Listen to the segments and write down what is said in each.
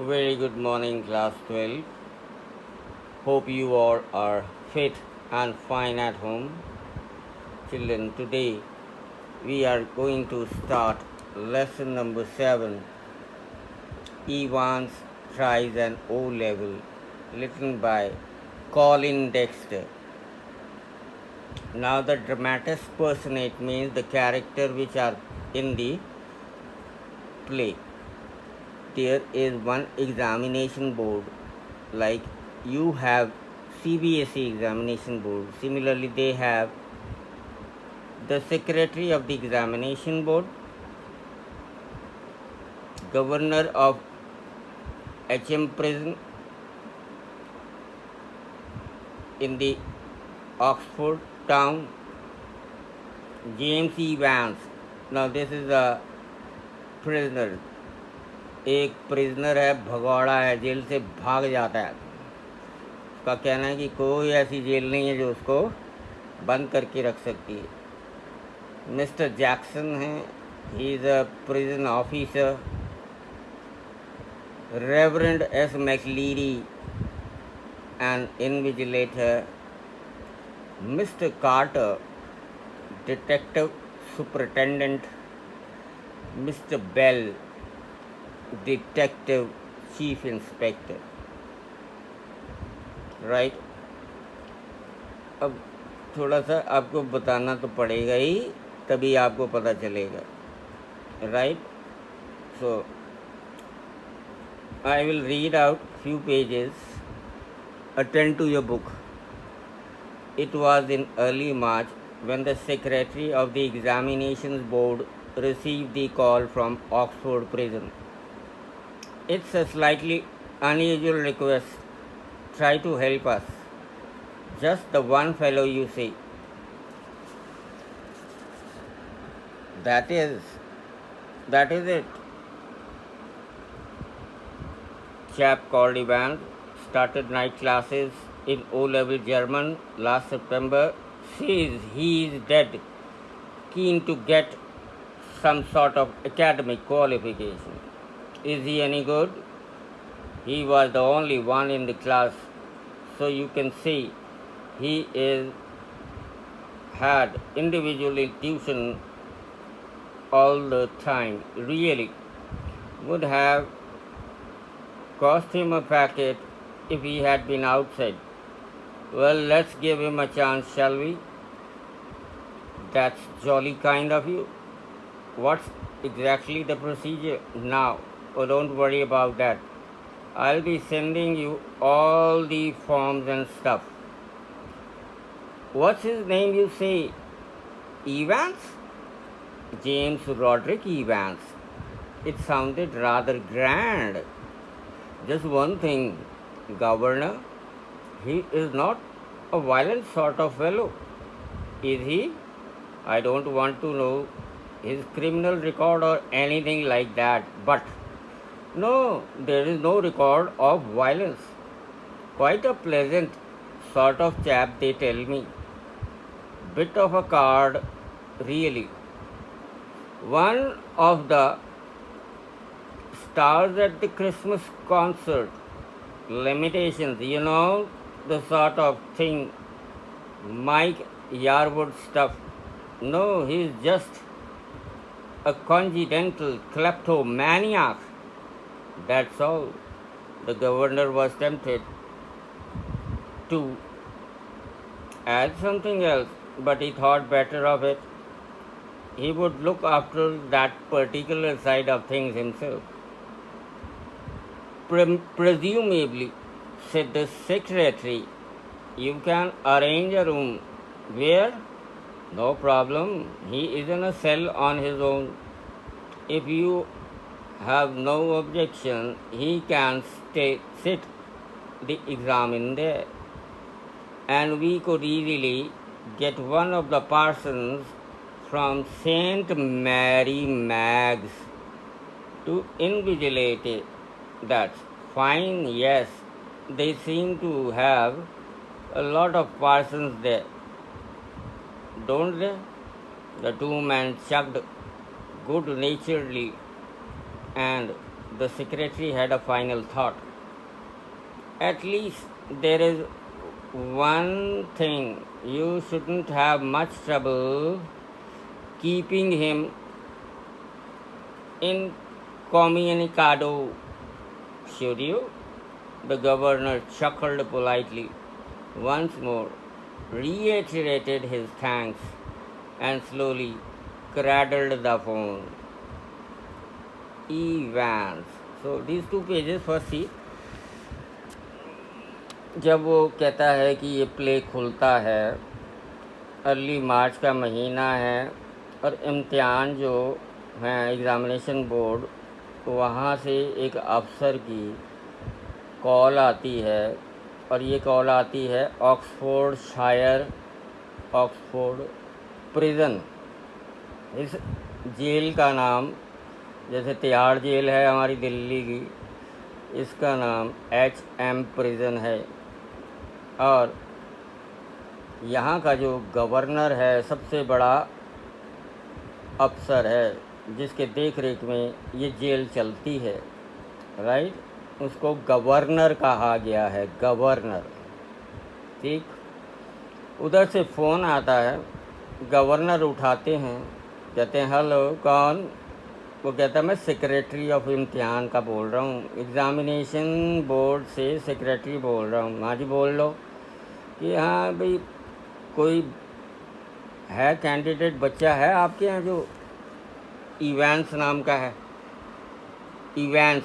Very good morning, class 12. Hope you all are fit and fine at home. Children, today we are going to start lesson number 7, Evans Tries an O Level, written by Colin Dexter. Now, the dramatis personae means the character which are in the play. There is one examination board, like you have CBSE examination board. Similarly, they have the secretary of the examination board, governor of HM prison in the Oxford town, James E. Vance. Now, this is a prisoner. एक prisoner है, भगौड़ा है, jail से भाग जाता है. उसका कहना है कि कोई ऐसी जेल नहीं है जो उसको बंद करके रख सकती है. मिस्टर जैक्सन है, he is a prison officer. Reverend S McLeary, an invigilator. Mister Carter, detective superintendent. Mister Bell, detective chief inspector. Right. अब थोड़ा सा आपको बताना तो पड़ेगा ही, तभी आपको पता चलेगा. Right. So I will read out few pages. Attend to your book. It was in early March when the secretary of the examinations board received the call from Oxford prison. It's a slightly unusual request. Try to help us. Just the one fellow you see. That is it. Chap called Evans started night classes in O-level German last September. He is dead keen to get some sort of academic qualification. Is he any good? He was the only one in the class, so you can see he had individual tuition all the time. Really would have cost him a packet if he had been outside. Well, let's give him a chance, shall we? That's jolly kind of you. What's exactly the procedure now? Oh, don't worry about that. I'll be sending you all the forms and stuff. What's his name, you say? Evans? James Roderick Evans. It sounded rather grand. Just one thing, Governor. He is not a violent sort of fellow, is he? I don't want to know his criminal record or anything like that, but no, there is no record of violence. Quite a pleasant sort of chap, they tell me. Bit of a card, really. One of the stars at the Christmas concert. Limitations, you know, the sort of thing. Mike Yarwood stuff. No, he's just a congenital kleptomaniac. That's all. The governor was tempted to add something else, but he thought better of it. He would look after that particular side of things himself. Presumably, said the secretary, you can arrange a room. Where? No problem. He is in a cell on his own. If you have no objection, he can sit the exam in there. And we could easily get one of the parsons from St. Mary Mag's to invigilate it. That's fine, yes. They seem to have a lot of parsons there, don't they? The two men chucked good naturedly and the secretary had a final thought. At least there is one thing, you shouldn't have much trouble keeping him incommunicado, should you? The governor chuckled politely, once more reiterated his thanks, and slowly cradled the phone. Evans. So these two pages, first see, जब वो कहता है कि ये play खुलता है, early मार्च का महीना है और इम्तिहान जो हैं एग्ज़ामिनेशन बोर्ड, वहाँ से एक अफसर की कॉल आती है और ये कॉल आती है ऑक्सफोर्डशायर ऑक्सफोर्ड प्रिजन। इस जेल का नाम, जैसे तिहाड़ जेल है हमारी दिल्ली की, इसका नाम HM प्रिजन है। और यहाँ का जो गवर्नर है, सबसे बड़ा अफसर है जिसके देख रेख में ये जेल चलती है, राइट, उसको गवर्नर कहा गया है, गवर्नर। ठीक। उधर से फ़ोन आता है, गवर्नर उठाते हैं, कहते हैं हेलो कौन? वो कहता है मैं सेक्रेटरी ऑफ इम्तिहान का बोल रहा हूँ, एग्ज़ामिनेशन बोर्ड से सेक्रेटरी बोल रहा हूँ। हाँ जी बोल लो। कि हाँ भाई, कोई है कैंडिडेट, बच्चा है आपके यहाँ जो इवेंस नाम का है? इवेंस।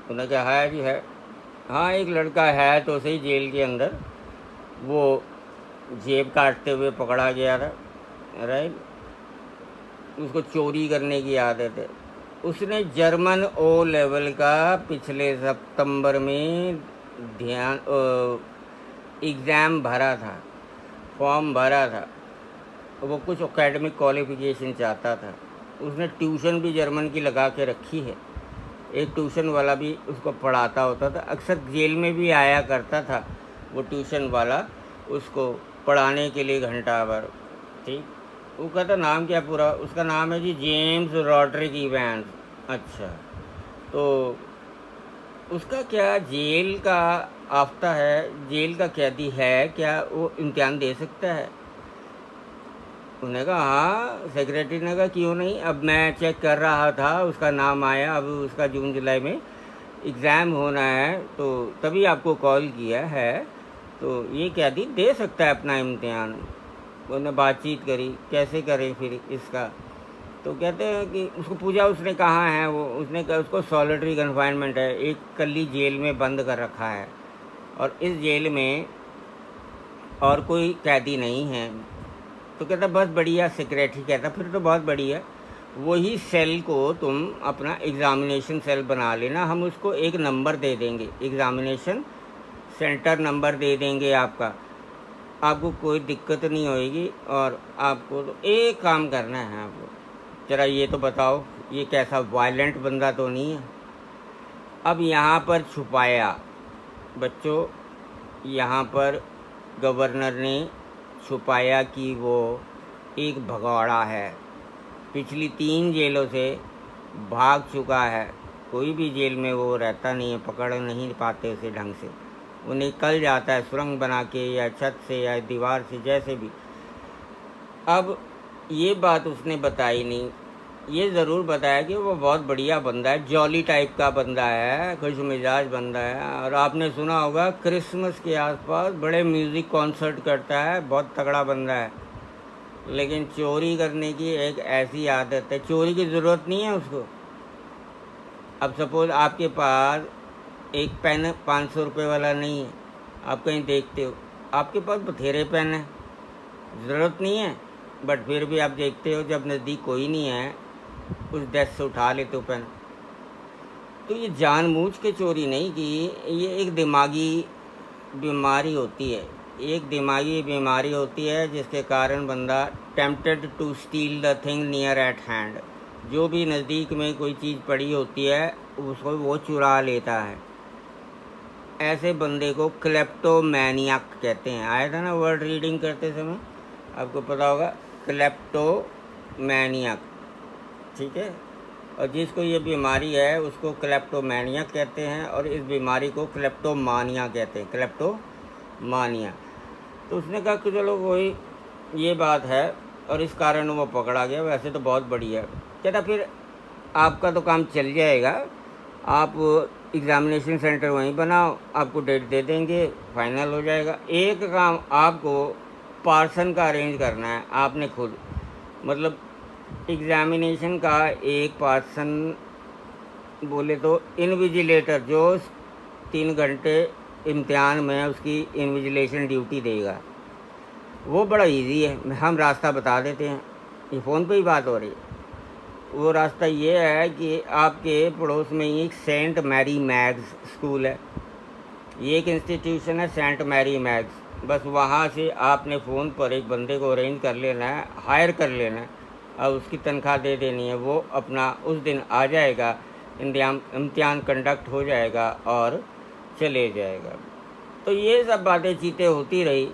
उन्होंने कहा है जी है। हाँ एक लड़का है तो सही जेल के अंदर, वो जेब काटते हुए पकड़ा गया था, राइट, उसको चोरी करने की आदत है। उसने जर्मन ओ लेवल का पिछले सितंबर में एग्ज़ाम भरा था, फॉर्म भरा था, वो कुछ एकेडमिक क्वालिफिकेशन चाहता था। उसने ट्यूशन भी जर्मन की लगा के रखी है, एक ट्यूशन वाला भी उसको पढ़ाता होता था, अक्सर जेल में भी आया करता था वो ट्यूशन वाला उसको पढ़ाने के लिए घंटा भर। ठीक। वो कहता नाम क्या पूरा? उसका नाम है जी जेम्स रॉड्रिक इवेंस। अच्छा, तो उसका क्या जेल का आफ्ता है, जेल का कैदी है क्या, वो इम्तिहान दे सकता है? उन्होंने कहा हाँ। सेक्रेटरी ने कहा क्यों नहीं, अब मैं चेक कर रहा था, उसका नाम आया, अब उसका जून जुलाई में एग्ज़ाम होना है तो तभी आपको कॉल किया है, तो ये कैदी दे सकता है अपना इम्तिहान। उन्होंने बातचीत करी, कैसे करें फिर इसका? तो कहते हैं कि उसको पूछा उसने कहाँ है वो, उसने कहा उसको सॉलिटरी कन्फाइनमेंट है, एक कल्ली जेल में बंद कर रखा है और इस जेल में और कोई कैदी नहीं है। तो कहता बस बढ़िया। सेक्रेटरी कहता फिर तो बहुत बढ़िया, वही सेल को तुम अपना एग्ज़ामिनेशन सेल बना लेना, हम उसको एक नंबर दे देंगे, एग्ज़ामिनेशन सेंटर नंबर दे देंगे आपका, आपको कोई दिक्कत नहीं होएगी। और आपको तो एक काम करना है, आपको जरा ये तो बताओ ये कैसा वायलेंट बंदा तो नहीं है? अब यहाँ पर छुपाया बच्चों, यहाँ पर गवर्नर ने छुपाया कि वो एक भगौड़ा है, पिछली 3 जेलों से भाग चुका है, कोई भी जेल में वो रहता नहीं है, पकड़ नहीं पाते उसे ढंग से, वो निकल जाता है सुरंग बना के या छत से या दीवार से, जैसे भी। अब ये बात उसने बताई नहीं, ये ज़रूर बताया कि वो बहुत बढ़िया बंदा है, जॉली टाइप का बंदा है, खुश मिजाज बंदा है, और आपने सुना होगा क्रिसमस के आसपास बड़े म्यूज़िक कॉन्सर्ट करता है, बहुत तगड़ा बंदा है। लेकिन चोरी करने की एक ऐसी आदत है, चोरी की ज़रूरत नहीं है उसको। अब सपोज़ आपके पास एक पेन 500 रुपये वाला नहीं है, आप कहीं देखते हो, आपके पास बथेरे पेन है, ज़रूरत नहीं है, बट फिर भी आप देखते हो जब नज़दीक कोई नहीं है, उस डेस्क से उठा लेते हो पेन। तो ये जानबूझ के चोरी नहीं की, ये एक दिमागी बीमारी होती है, एक दिमागी बीमारी होती है जिसके कारण बंदा tempted to steal the thing near at hand, जो भी नज़दीक में कोई चीज़ पड़ी होती है उसको वो चुरा लेता है। ऐसे बंदे को क्लेप्टोमैनियाक कहते हैं। आया था ना वर्ड रीडिंग करते समय, आपको पता होगा, क्लेप्टोमैनियाक। ठीक है, और जिसको ये बीमारी है उसको क्लेप्टोमेनिया कहते हैं, और इस बीमारी को क्लेप्टोमानिया कहते हैं, क्लेप्टोमानिया। तो उसने कहा कि चलो वही ये बात है, और इस कारण वो पकड़ा गया। वैसे तो बहुत बढ़िया है। कहता फिर आपका तो काम चल जाएगा, आप एग्ज़ामिनेशन सेंटर वहीं बनाओ, आपको डेट दे देंगे, फाइनल हो जाएगा। एक काम आपको पार्सन का अरेंज करना है आपने खुद, मतलब एग्ज़ामिनेशन का एक पर्सन बोले तो इन्विजिलेटर, जो 3 घंटे इम्तिहान में उसकी इन्विजिलेशन ड्यूटी देगा, वो बड़ा इजी है। हम रास्ता बता देते हैं, ये फ़ोन पे ही बात हो रही है। वो रास्ता ये है कि आपके पड़ोस में ही एक सेंट मैरी मैग्स स्कूल है, ये एक इंस्टीट्यूशन है सेंट मैरी मैग्स। बस वहाँ से आपने फ़ोन पर एक बंदे को अरेंज कर लेना है, हायर कर लेना है, और उसकी तनख्वाह दे देनी है। वो अपना उस दिन आ जाएगा, इम्तिहान कंडक्ट हो जाएगा और चले जाएगा। तो ये सब बातें चीतें होती रही।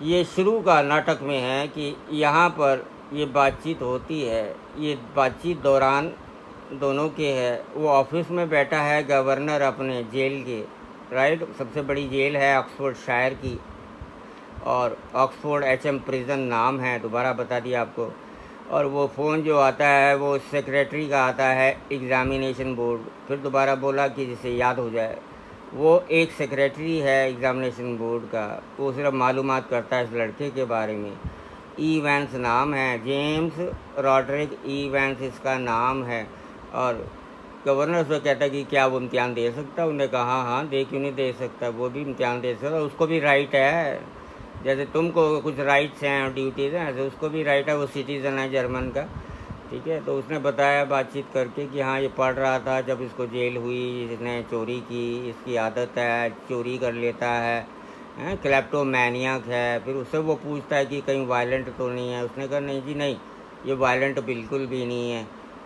ये शुरू का नाटक में है कि यहाँ पर ये बातचीत होती है। ये बातचीत दौरान दोनों के है, वो ऑफिस में बैठा है गवर्नर अपने जेल के, राइट, सबसे बड़ी जेल है ऑक्सफोर्ड शायर की, और ऑक्सफोर्ड HM प्रिजन नाम है, दोबारा बता दिया आपको। और वो फ़ोन जो आता है वो सेक्रेटरी का आता है, एग्ज़ामिनेशन बोर्ड। फिर दोबारा बोला कि जिसे याद हो जाए, वो एक सेक्रेटरी है एग्ज़ामिनेशन बोर्ड का, वो सिर्फ मालूमात करता है इस लड़के के बारे में। ईवेंस नाम है, जेम्स रॉड्रिक ईवेंस इसका नाम है। और गवर्नर से कहता है कि क्या वो इम्तिहान दे सकता है। उन्होंने कहा हाँ दे, क्यों नहीं दे सकता, वो भी इम्तिहान दे सकता, उसको भी राइट है। जैसे तुमको कुछ राइट्स हैं और ड्यूटीज़ हैं, ऐसे उसको भी राइट है, वो सिटीज़न है जर्मन का, ठीक है। तो उसने बताया बातचीत करके कि हाँ ये पढ़ रहा था जब इसको जेल हुई, इसने चोरी की, इसकी आदत है, चोरी कर लेता है, क्लेप्टोमैनियक है। फिर उससे वो पूछता है कि कहीं वायलेंट तो नहीं है। उसने कहा नहीं जी नहीं, ये वायलेंट बिल्कुल भी नहीं है,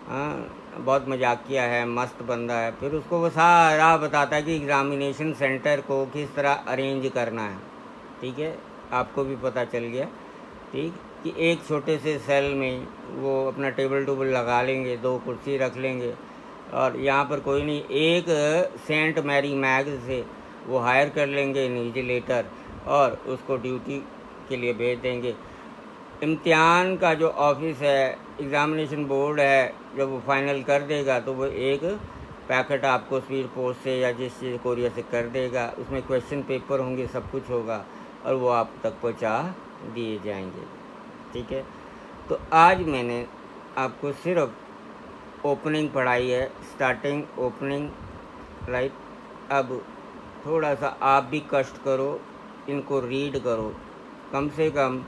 हाँ बहुत मजाकिया है, मस्त बंदा है। फिर उसको वो सारा बताता है कि एग्ज़ामिनेशन सेंटर को किस तरह अरेंज करना है, ठीक है। आपको भी पता चल गया, ठीक, कि एक छोटे से सेल में वो अपना टेबल टूबल लगा लेंगे, 2 कुर्सी रख लेंगे, और यहाँ पर कोई नहीं, एक सेंट मैरी मैग्स से वो हायर कर लेंगे इन्विजिलेटर, और उसको ड्यूटी के लिए भेज देंगे। इम्तिहान का जो ऑफिस है, एग्ज़ामिनेशन बोर्ड है, जब वो फाइनल कर देगा तो वो एक पैकेट आपको स्पीड पोस्ट से या जिस चीज़ कोरियर से कर देगा। उसमें क्वेश्चन पेपर होंगे, सब कुछ होगा, और वो आप तक पहुंचा दिए जाएंगे, ठीक है। तो आज मैंने आपको सिर्फ ओपनिंग पढ़ाई है, स्टार्टिंग ओपनिंग, राइट। अब थोड़ा सा आप भी कष्ट करो, इनको रीड करो। कम से कम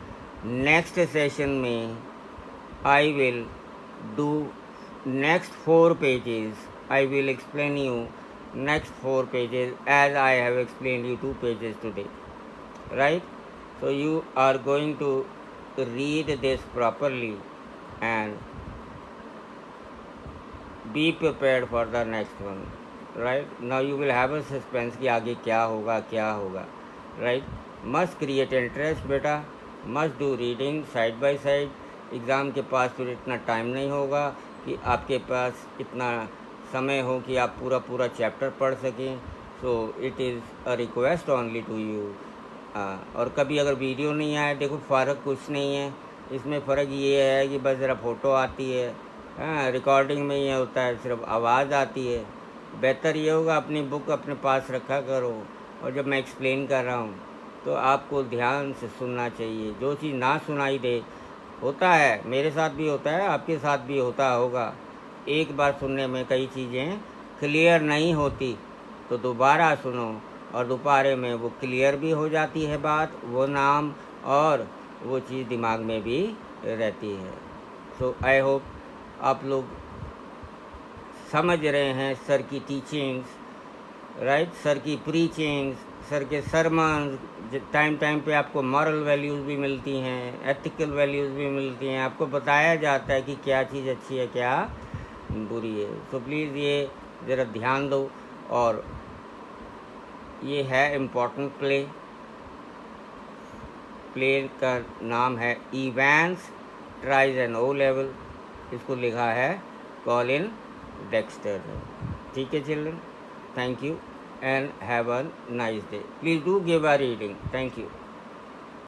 नेक्स्ट सेशन में I will do next 4 pages, I will explain you next 4 pages as I have explained you 2 pages today, right? So you are going to read this properly and be prepared for the next one, right? Now you will have a suspense कि आगे क्या होगा, right? Must create interest बेटा, must do reading side by side। Exam के पास फिर इतना time नहीं होगा कि आपके पास इतना समय हो कि आप पूरा चैप्टर पढ़ सकें। So it is a request only to you. और कभी अगर वीडियो नहीं आए, देखो फ़र्क कुछ नहीं है इसमें। फ़र्क ये है कि बस ज़रा फ़ोटो आती है, हाँ रिकॉर्डिंग में ये होता है सिर्फ आवाज़ आती है। बेहतर ये होगा अपनी बुक अपने पास रखा करो, और जब मैं एक्सप्लेन कर रहा हूँ तो आपको ध्यान से सुनना चाहिए। जो चीज़ ना सुनाई दे, होता है मेरे साथ भी होता है, आपके साथ भी होता होगा, एक बार सुनने में कई चीज़ें क्लियर नहीं होती, तो दोबारा सुनो और दोबारे में वो क्लियर भी हो जाती है बात, वो नाम और वो चीज़ दिमाग में भी रहती है। सो आई होप आप लोग समझ रहे हैं सर की टीचिंग्स, राइट, सर की प्रीचिंग्स, सर के सरमन। टाइम पे आपको मॉरल वैल्यूज़ भी मिलती हैं, एथिकल वैल्यूज़ भी मिलती हैं, आपको बताया जाता है कि क्या चीज़ अच्छी है क्या बुरी है। तो प्लीज़ ये ज़रा ध्यान दो। और ये है इम्पोर्टेंट प्ले का नाम है ईवेंस ट्राइज एन O लेवल। इसको लिखा है कॉलिन डेक्स्टर ने। ठीक है children, thank you and have a nice day. Please do give a reading. Thank you.